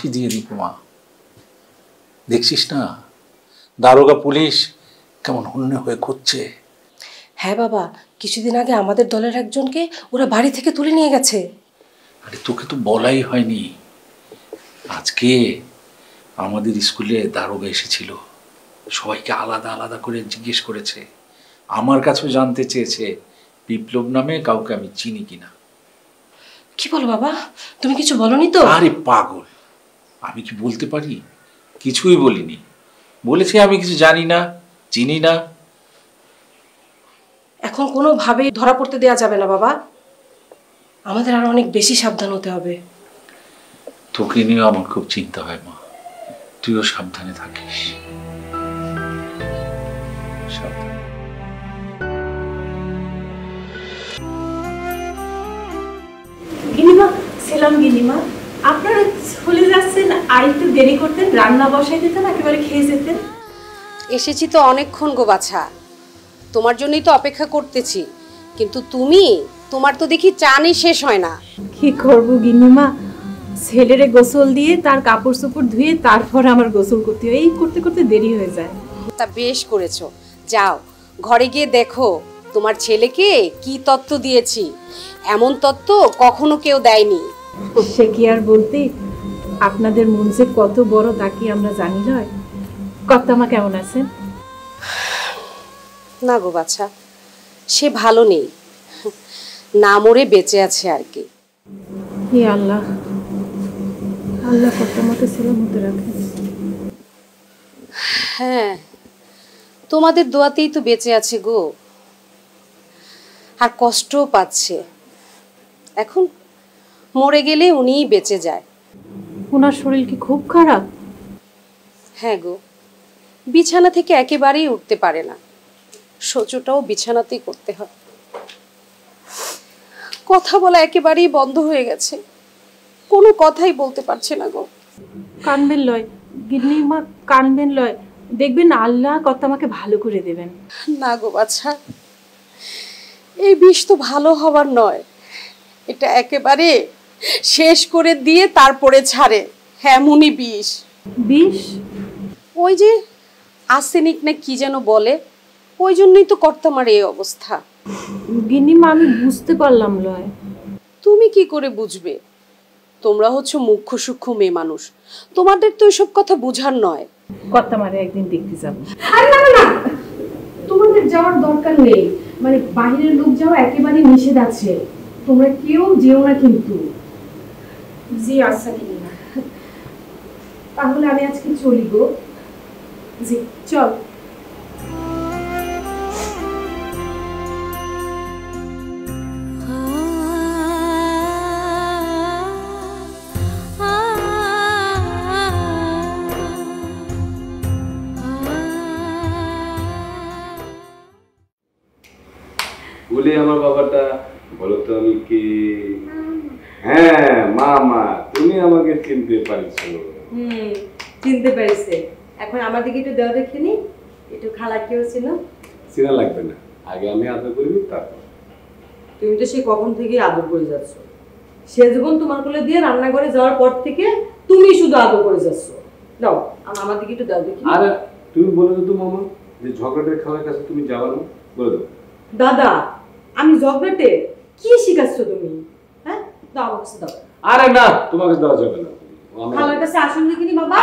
দিয়ে দীপমা, দেখছিস না দারোগা পুলিশ কেমন হন্য হয়ে খুঁজছে। হ্যাঁ বাবা, কিছুদিন আগে আমাদের দলের একজনকে ওরা বাড়ি থেকে তুলে নিয়ে গেছে। আরে তোকে তো বলাই হয়নি, আজকে আমাদের স্কুলে দারোগা এসেছিল, সবাইকে আলাদা আলাদা করে জিজ্ঞেস করেছে। আমার কাছেও জানতে চেয়েছে বিপ্লব নামে কাউকে আমি চিনি কিনা। কি বলো বাবা, তুমি কিছু বলনি তো? আরে পাগল, আমি কি বলতে পারি? কিছুই বলিনি, বলেছি আমি কিছু জানি না, চিনি না। এখন কোনোভাবেই ধরা পড়তে দেওয়া যাবে না বাবা, আমাদের আরো অনেক বেশি সাবধান হতে হবে। তোকে নিয়ে আমার খুব চিন্তা হয় মা, তুইও সাবধানে থাকিস। সাবধানে। গিনিমা, সেলাম গিনিমা। আপনারা চলে যাচ্ছেন, আর একটু দেরি করতেন, রান্না বসাই দিতেন, একেবারে খেয়ে যেতেন। এসেছি তো অনেকক্ষণ গো বাছা, তোমার জন্যই তো অপেক্ষা করতেছি, কিন্তু তোমার তো দেখি চানই শেষ হয় না। কি করবো গিনিমা, ছেলেরে গোসল দিয়ে তার কাপড় চোপড় ধুয়ে তারপর আমার গোসল করতে হয়, এই করতে করতে দেরি হয়ে যায়। তা বেশ করেছো, যাও ঘরে গিয়ে দেখো তোমার ছেলেকে কি তত্ত্ব দিয়েছি, এমন তত্ত্ব কখনো কেউ দেয়নি। সে কি আর বলতে, আপনাদের মন যে কত বড় তা কি আমরা জানি নয়। কর্তামা কেমন আছেন? না গো বাছা, সে ভালো নেই, না মরে বেঁচে আছে আর কি। হে আল্লাহ, আল্লাহ কর্তামাকে সালামতে রাখেন। হ্যাঁ, তোমাদের দোয়াতেই তো বেঁচে আছে গো, আর কষ্টও পাচ্ছে। এখন মরে গেলে উনিই বেঁচে যায়। ওনার শরীর কি খুব খারাপ? হ্যাঁ গো, বিছানা থেকে একেবারেই উঠতে পারে না, শৌচটাও বিছানাতেই করতে হয়। কথা বলা একেবারেই বন্ধ হয়ে গেছে, কোনো কথাই বলতে পারছে না গো। কানবেন লয় গিন্নিমা, কানবেন লয়, দেখবেন আল্লাহ কর্তামাকে ভালো করে দেবেন। না গো বাছা, এই বিষ তো ভালো হবার নয়, এটা একেবারে শেষ করে দিয়ে তারপরে ছাড়ে এমনই বিষ। বিষ? ওই যে আর্সেনিক না কি যেন বলে, ওই জন্যই তো কর্তামার এই অবস্থা। গিন্নিমা, আমি বুঝতে পারলাম লয়। তুমি কি করে বুঝবে? তোমরা হচ্ছে মুখ্য সূক্ষ্ম মেয়ে মানুষ, তোমাদের তো এসব কথা বুঝার নয়। কর্তামারে একদিন দেখতে যাবো। আরে না না না, তোমাদের যাওয়ার দরকার নেই, মানে বাইরের লোক যাওয়া একেবারে নিষেধ আছে, তোমরা কেউ যেও না কিন্তু। জি আচ্ছা না, তাহলে আমি আজকে চলি গো। জি চল। বলি আমার বাবাটা, বলো তো আমি কি? হ্যাঁ মামা, তুমি আমাকে চিনতে পারছো? চিনতে পেরেছে। এখন আমার দিকে একটু দেওয়া দেখিনি, একটু খালা কেউ ছিল। চিনা লাগবে না, আগে আমি আদর করবি তারপর। তুমি তো সে কখন থেকে আদর করে যাচ্ছ, সে যখন তোমার কোলে দিয়ে রান্নাঘরে যাওয়ার পর থেকে তুমি শুধু আদর করে যাচ্ছ। দাও আমার দিকে একটু দাও দেখি। আরে তুমি বলে দাও তো মামা, যে ঝগড়াটের খাওয়ার কাছে তুমি যাবা না, বলে দাও। দাদা, আমি ঝগড়াটে কি শিখাচ্ছ তুমি? হ্যাঁ দাও, আমার কাছে দাও। আরে না, তোমাকে দেওয়া যাবে না, খালার কাছে আসুন দেখিনি বাবা।